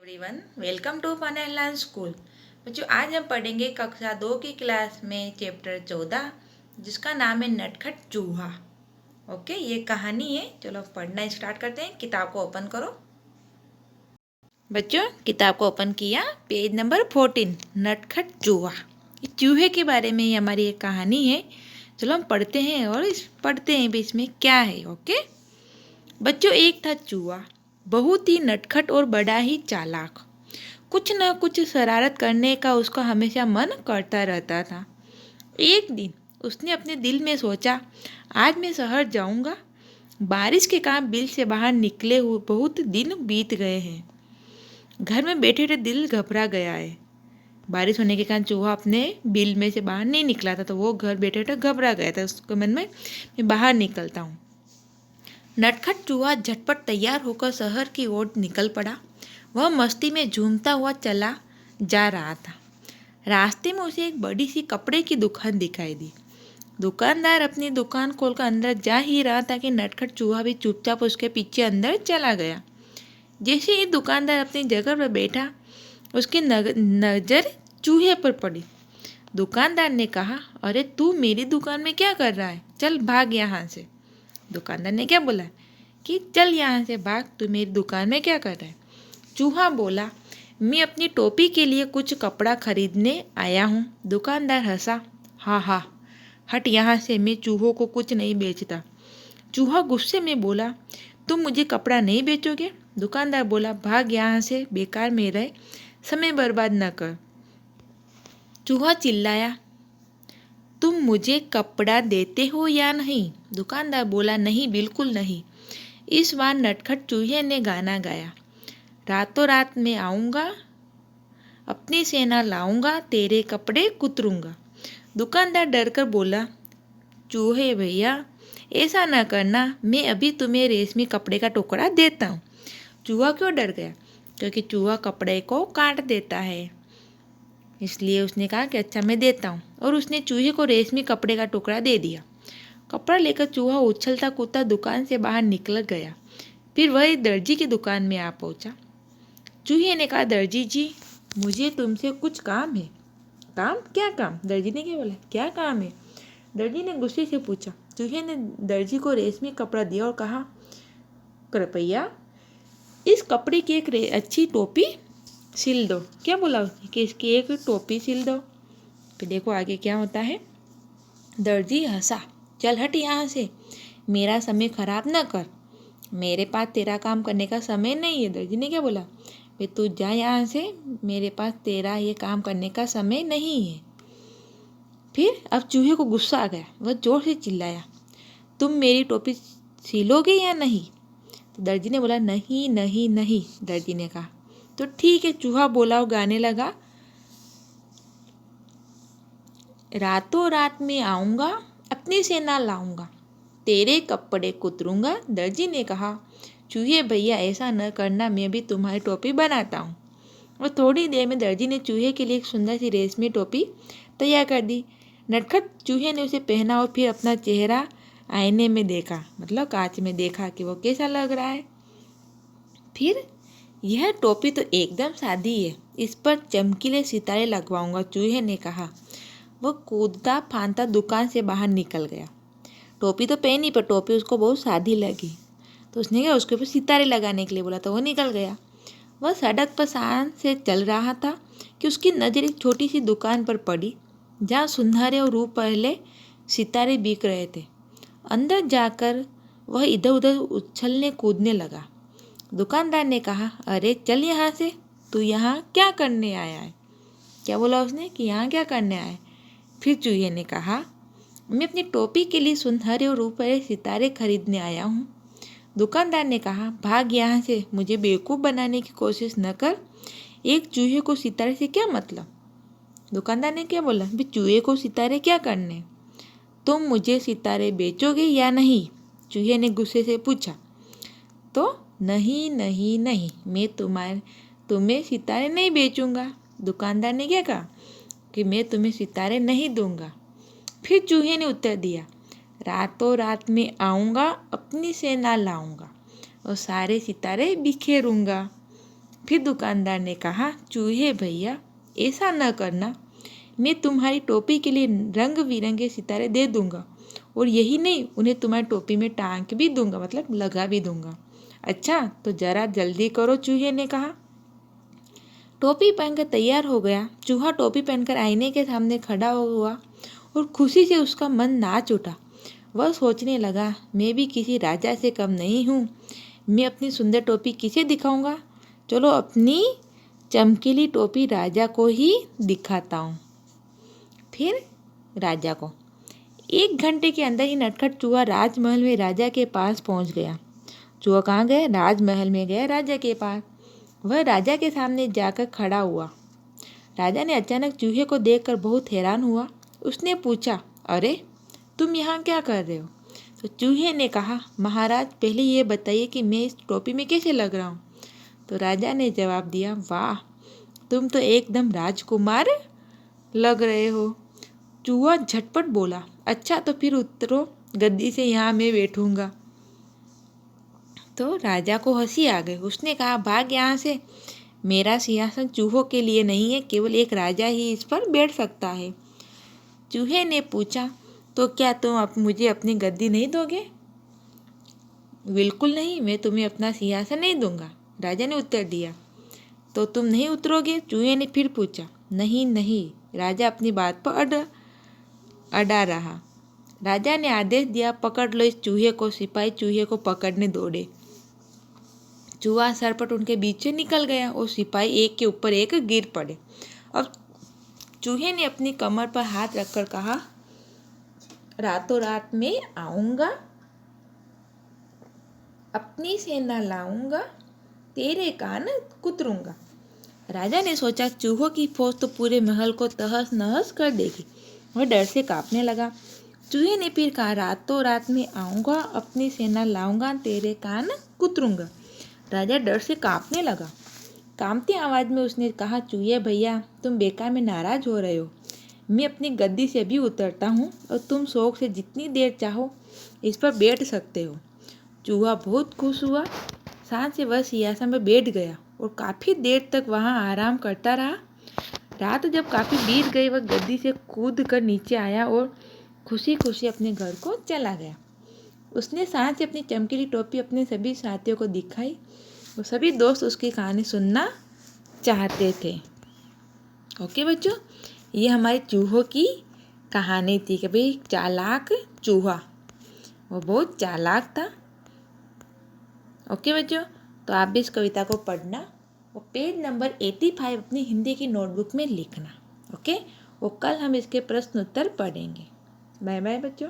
Everyone, welcome to fun and learn school. बच्चों, आज हम पढ़ेंगे कक्षा 2 की क्लास में चैप्टर 14 जिसका नाम है नटखट चूहा। ओके, ये कहानी है। चलो पढ़ना स्टार्ट करते हैं। किताब को ओपन करो। बच्चों, किताब को ओपन किया, पेज नंबर 14, नटखट चूहा। ये चूहे के बारे में ही हमारी एक कहानी है। चलो हम पढ़ते हैं और पढ़ते हैं बीच में क्या है। ओके बच्चों, एक था चूहा, बहुत ही नटखट और बड़ा ही चालाक। कुछ न कुछ शरारत करने का उसका हमेशा मन करता रहता था। एक दिन उसने अपने दिल में सोचा, आज मैं शहर जाऊंगा। बारिश के कारण बिल से बाहर निकले हुए बहुत दिन बीत गए हैं। घर में बैठे बैठे दिल घबरा गया है। बारिश होने के कारण चूहा अपने बिल में से बाहर नहीं निकला था, तो वो घर बैठे बैठे घबरा गया था। उसके मन में मैं बाहर निकलता हूँ। नटखट चूहा झटपट तैयार होकर शहर की ओर निकल पड़ा। वह मस्ती में झूमता हुआ चला जा रहा था। रास्ते में उसे एक बड़ी सी कपड़े की दुकान दिखाई दी। दुकानदार अपनी दुकान खोलकर अंदर जा ही रहा था कि नटखट चूहा भी चुपचाप उसके पीछे अंदर चला गया। जैसे ही दुकानदार अपनी जगह पर बैठा, उसकी नज़र चूहे पर पड़ी। दुकानदार ने कहा, अरे तू मेरी दुकान में क्या कर रहा है? चल भाग यहाँ से। दुकानदार ने क्या बोला कि चल यहाँ से भाग, तू मेरी दुकान में क्या कर रहा है? चूहा बोला, मैं अपनी टोपी के लिए कुछ कपड़ा खरीदने आया हूँ। दुकानदार हंसा, हाँ हाँ, हट यहाँ से, मैं चूहों को कुछ नहीं बेचता। चूहा गुस्से में बोला, तुम मुझे कपड़ा नहीं बेचोगे? दुकानदार बोला, भाग यहाँ से, बेकार में रहे, समय बर्बाद न कर। चूहा चिल्लाया, तुम मुझे कपड़ा देते हो या नहीं? दुकानदार बोला, नहीं, बिल्कुल नहीं। इस बार नटखट चूहे ने गाना गाया, रातों रात में आऊँगा, अपनी सेना लाऊंगा, तेरे कपड़े कुतरूंगा। दुकानदार डरकर बोला, चूहे भैया, ऐसा न करना, मैं अभी तुम्हें रेशमी कपड़े का टुकड़ा देता हूँ। चूहा क्यों डर गया? क्योंकि चूहा कपड़े को काट देता है, इसलिए उसने कहा कि अच्छा मैं देता हूँ, और उसने चूहे को रेशमी कपड़े का टुकड़ा दे दिया। कपड़ा लेकर चूहा उछलता कूदता दुकान से बाहर निकल गया। फिर वह दर्जी की दुकान में आ पहुंचा। चूहे ने कहा, दर्जी जी, मुझे तुमसे कुछ काम है। काम? क्या काम? दर्जी ने क्या बोला, क्या काम है? दर्जी ने गुस्से से पूछा। चूहे ने दर्जी को रेशमी कपड़ा दिया और कहा, कृपया इस कपड़े की एक अच्छी टोपी सिल दो। क्या बोला उसने कि इसकी एक टोपी सिल दो। फिर देखो आगे क्या होता है। दर्जी हंसा, चल हट यहाँ से, मेरा समय खराब न कर, मेरे पास तेरा काम करने का समय नहीं है। दर्जी ने क्या बोला, भाई तू जा यहाँ से, मेरे पास तेरा ये काम करने का समय नहीं है। फिर अब चूहे को गुस्सा आ गया। वह जोर से चिल्लाया, तुम मेरी टोपी सिलोगे या नहीं? तो दर्जी ने बोला, नहीं नहीं नहीं। दर्जी ने कहा, तो ठीक है। चूहा बोला और गाने लगा, रातों रात में आऊँगा, अपनी सेना लाऊंगा, तेरे कपड़े कुतरूंगा। दर्जी ने कहा, चूहे भैया, ऐसा न करना, मैं भी तुम्हारी टोपी बनाता हूँ। और थोड़ी देर में दर्जी ने चूहे के लिए एक सुंदर सी रेशमी टोपी तैयार कर दी। नटखट चूहे ने उसे पहना और फिर अपना चेहरा आईने में देखा, मतलब कांच में देखा कि वो कैसा लग रहा है। फिर यह टोपी तो एकदम सादी है, इस पर चमकीले सितारे लगवाऊंगा, चूहे ने कहा। वह कूदता फांदता दुकान से बाहर निकल गया। टोपी तो पहनी, पर टोपी उसको बहुत सादी लगी, तो उसने क्या उसके ऊपर सितारे लगाने के लिए बोला, तो वो निकल गया। वह सड़क पर शान से चल रहा था कि उसकी नज़र एक छोटी सी दुकान पर पड़ी, जहाँ सुनहरे और रूप पहले सितारे बिक रहे थे। अंदर जाकर वह इधर उधर उछलने कूदने लगा। दुकानदार ने कहा, अरे चल यहाँ से, तू यहाँ क्या करने आया है? क्या बोला उसने कि यहाँ क्या करने आया है? फिर चूहे ने कहा, मैं अपनी टोपी के लिए सुनहरे और रूपहरे सितारे खरीदने आया हूँ। दुकानदार ने कहा, भाग यहाँ से, मुझे बेवकूफ़ बनाने की कोशिश न कर, एक चूहे को सितारे से क्या मतलब? दुकानदार ने क्या बोला, भी चूहे को सितारे क्या करने? तुम मुझे सितारे बेचोगे या नहीं? चूहे ने गुस्से से पूछा। तो नहीं नहीं नहीं, मैं तुम्हें सितारे नहीं बेचूंगा। दुकानदार ने क्या कहा कि मैं तुम्हें सितारे नहीं दूंगा। फिर चूहे ने उत्तर दिया, रातों रात में आऊँगा, अपनी सेना लाऊंगा और सारे सितारे बिखेरूंगा। फिर दुकानदार ने कहा, चूहे भैया ऐसा न करना, मैं तुम्हारी टोपी के लिए रंग बिरंगे सितारे दे दूंगा, और यही नहीं, उन्हें तुम्हारी टोपी में टांग भी दूंगा, मतलब लगा भी दूंगा। अच्छा तो जरा जल्दी करो, चूहे ने कहा। टोपी पहनकर तैयार हो गया। चूहा टोपी पहनकर आईने के सामने खड़ा हुआ और खुशी से उसका मन नाच उठा। वह सोचने लगा, मैं भी किसी राजा से कम नहीं हूँ। मैं अपनी सुंदर टोपी किसे दिखाऊंगा? चलो अपनी चमकीली टोपी राजा को ही दिखाता हूँ। फिर राजा को 1 घंटे के अंदर ही नटखट चूहा राजमहल में राजा के पास पहुँच गया। चूहा कहाँ गया? राजमहल में गया राजा के पास। वह राजा के सामने जाकर खड़ा हुआ। राजा ने अचानक चूहे को देखकर बहुत हैरान हुआ। उसने पूछा, अरे तुम यहाँ क्या कर रहे हो? तो चूहे ने कहा, महाराज पहले ये बताइए कि मैं इस टोपी में कैसे लग रहा हूँ? तो राजा ने जवाब दिया, वाह, तुम तो एकदम राजकुमार लग रहे हो। चूहा झटपट बोला, अच्छा तो फिर उतरो गद्दी से, यहाँ मैं बैठूंगा। तो राजा को हंसी आ गई। उसने कहा, भाग यहाँ से, मेरा सिंहासन चूहों के लिए नहीं है, केवल एक राजा ही इस पर बैठ सकता है। चूहे ने पूछा, तो क्या तुम मुझे अपनी गद्दी नहीं दोगे? बिल्कुल नहीं, मैं तुम्हें अपना सिंहासन नहीं दूंगा, राजा ने उत्तर दिया। तो तुम नहीं उतरोगे? चूहे ने फिर पूछा। नहीं नहीं, राजा अपनी बात पर अड़ा रहा। राजा ने आदेश दिया, पकड़ लो इस चूहे को। सिपाही चूहे को पकड़ने दौड़े। चूहा सरपट उनके बीच से निकल गया और सिपाही एक के ऊपर एक गिर पड़े। अब चूहे ने अपनी कमर पर हाथ रखकर कहा, रातों रात में आऊंगा, अपनी सेना लाऊंगा, तेरे कान कुतरूंगा। राजा ने सोचा, चूहों की फौज तो पूरे महल को तहस नहस कर देगी। वह डर से कांपने लगा। चूहे ने फिर कहा, रातों रात में आऊंगा, अपनी सेना लाऊंगा, तेरे कान कुतरूंगा। राजा डर से कांपने लगा। कांपती आवाज में उसने कहा, चूहे भैया तुम बेकार में नाराज हो रहे हो। मैं अपनी गद्दी से भी उतरता हूँ और तुम शौक से जितनी देर चाहो इस पर बैठ सकते हो। चूहा बहुत खुश हुआ। सांझ से वह सिंहासन पर बैठ गया और काफ़ी देर तक वहाँ आराम करता रहा। रात जब काफ़ी बीत गई, वह गद्दी से कूद कर नीचे आया और खुशी खुशी अपने घर को चला गया। उसने सांझ से अपनी चमकीली टोपी अपने सभी साथियों को दिखाई और सभी दोस्त उसकी कहानी सुनना चाहते थे। ओके बच्चों, ये हमारे चूहों की कहानी थी कि भाई चालाक चूहा, वो बहुत चालाक था। ओके बच्चों, तो आप भी इस कविता को पढ़ना और पेज नंबर 85 अपनी हिंदी की नोटबुक में लिखना। ओके, और कल हम इसके प्रश्न उत्तर पढ़ेंगे। बाय बाय बच्चों।